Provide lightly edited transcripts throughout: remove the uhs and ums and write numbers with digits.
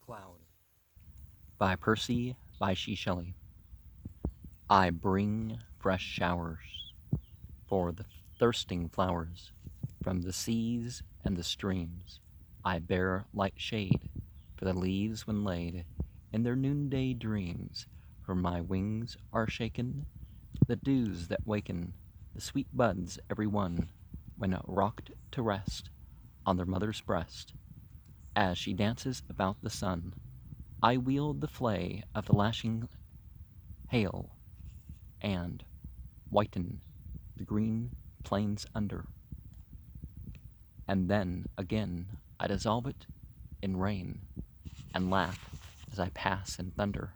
Cloud by Percy Bysshe Shelley. I bring fresh showers for the thirsting flowers from the seas and the streams. I bear light shade for the leaves when laid in their noonday dreams, for my wings are shaken, the dews that waken the sweet buds every one, when rocked to rest on their mother's breast, as she dances about the sun. I wield the flay of the lashing hail, and whiten the green plains under. And then again I dissolve it in rain, and laugh as I pass in thunder.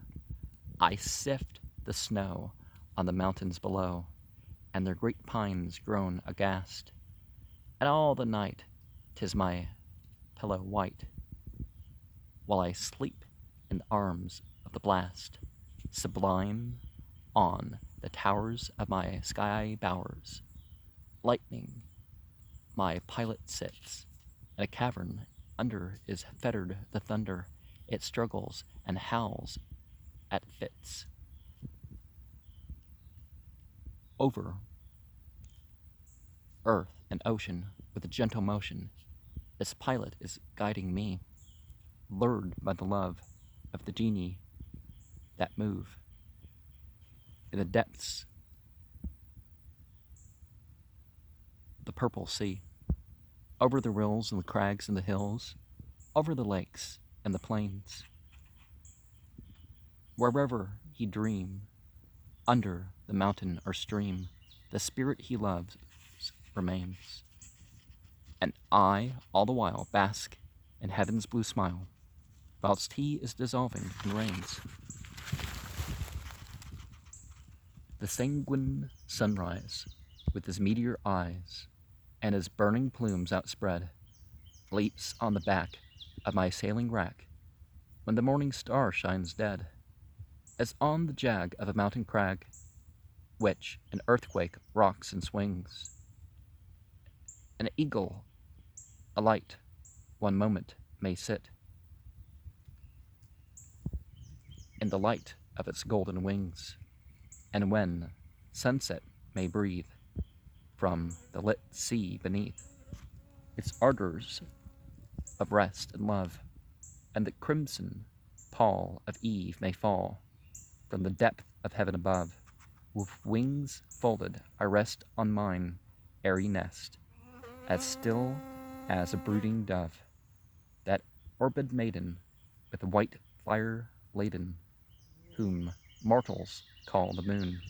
I sift the snow on the mountains below, and their great pines groan aghast. And all the night 'tis my pillow white, while I sleep in the arms of the blast, sublime on the towers of my sky bowers. Lightning, my pilot sits, in a cavern under is fettered the thunder. It struggles and howls at fits. Over earth and ocean with a gentle motion, this pilot is guiding me, lured by the love of the genii that move in the depths of the purple sea, over the rills and the crags and the hills, over the lakes and the plains. Wherever he dream, under the mountain or stream, the spirit he loves remains. And I, all the while, bask in heaven's blue smile, whilst he is dissolving in rains. The sanguine sunrise, with his meteor eyes, and his burning plumes outspread, leaps on the back of my sailing rack, when the morning star shines dead, as on the jag of a mountain crag, which an earthquake rocks and swings. An eagle alight one moment may sit, in the light of its golden wings, and when sunset may breathe from the lit sea beneath, its ardors of rest and love, and the crimson pall of eve may fall from the depth of heaven above. With wings folded I rest on mine airy nest, as still as a brooding dove, that orbed maiden with white fire laden, whom mortals call the moon,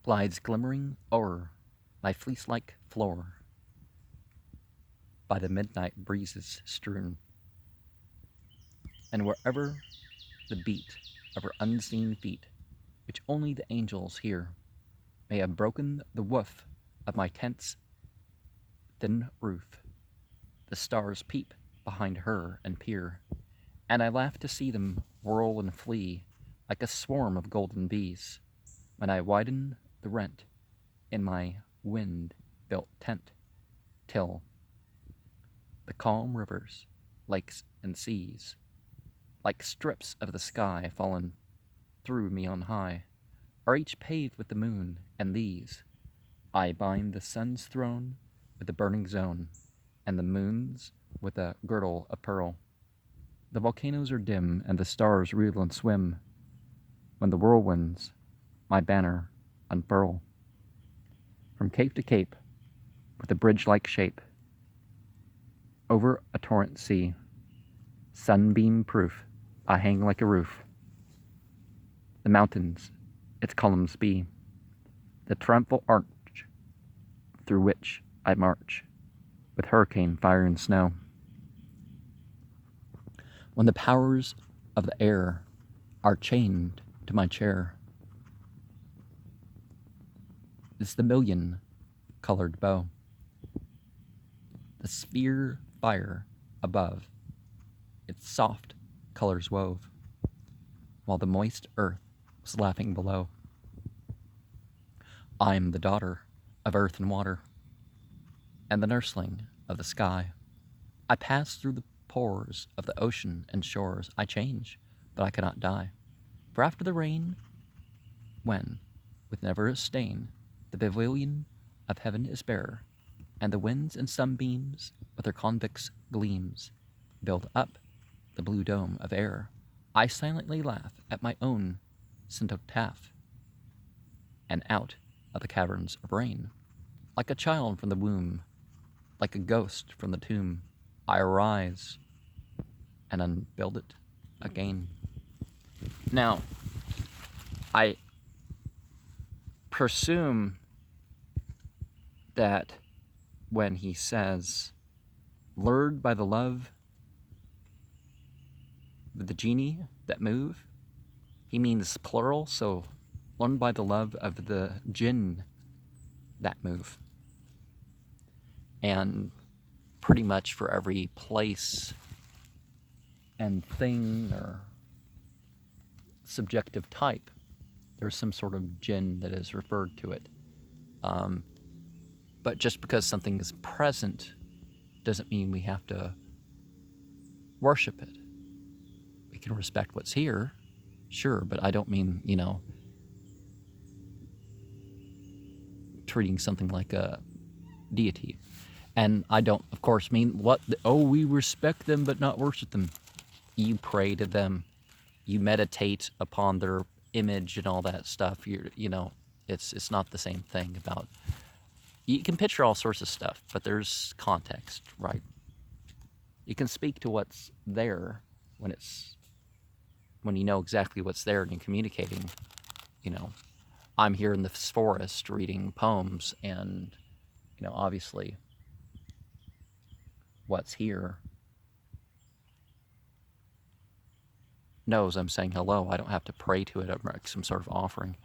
glides glimmering o'er my fleece-like floor, by the midnight breezes strewn. And wherever the beat of her unseen feet, which only the angels hear, may have broken the woof of my tent's thin roof, the stars peep behind her and peer, and I laugh to see them whirl and flee like a swarm of golden bees, when I widen the rent in my wind-built tent, till the calm rivers, lakes, and seas, like strips of the sky fallen through me on high, are each paved with the moon, and these I bind the sun's throne with the burning zone, and the moon's with a girdle of pearl. The volcanoes are dim, and the stars reel and swim, when the whirlwinds my banner unfurl. From cape to cape, with a bridge-like shape, over a torrent sea, sunbeam-proof, I hang like a roof. The mountains, its columns be, the triumphal arch through which I march, with hurricane, fire, and snow. When the powers of the air are chained to my chair, it's the million-colored bow, the sphere fire above, its soft colors wove, while the moist earth was laughing below. I'm the daughter of earth and water, and the nursling of the sky. I pass through the pores of the ocean and shores I change, but I cannot die. For after the rain, when, with never a stain, the pavilion of heaven is bare, and the winds and sunbeams with their convex gleams build up the blue dome of air, I silently laugh at my own cenotaph, and out of the caverns of rain, like a child from the womb, like a ghost from the tomb, I arise and unbuild it again. Now, I presume that when he says, lured by the love of the genie that move, he means plural, so lured by the love of the jinn that move. And pretty much for every place and thing or subjective type, there's some sort of jinn that is referred to it. But just because something is present doesn't mean we have to worship it. We can respect what's here, sure, but I don't mean, treating something like a deity. And I don't, of course, mean we respect them but not worship them. You pray to them. You meditate upon their image and all that stuff. It's not the same thing about... You can picture all sorts of stuff, but there's context, right? You can speak to what's there when you know exactly what's there and you're communicating. I'm here in this forest reading poems, and obviously what's here knows I'm saying hello. I don't have to pray to it or make some sort of offering.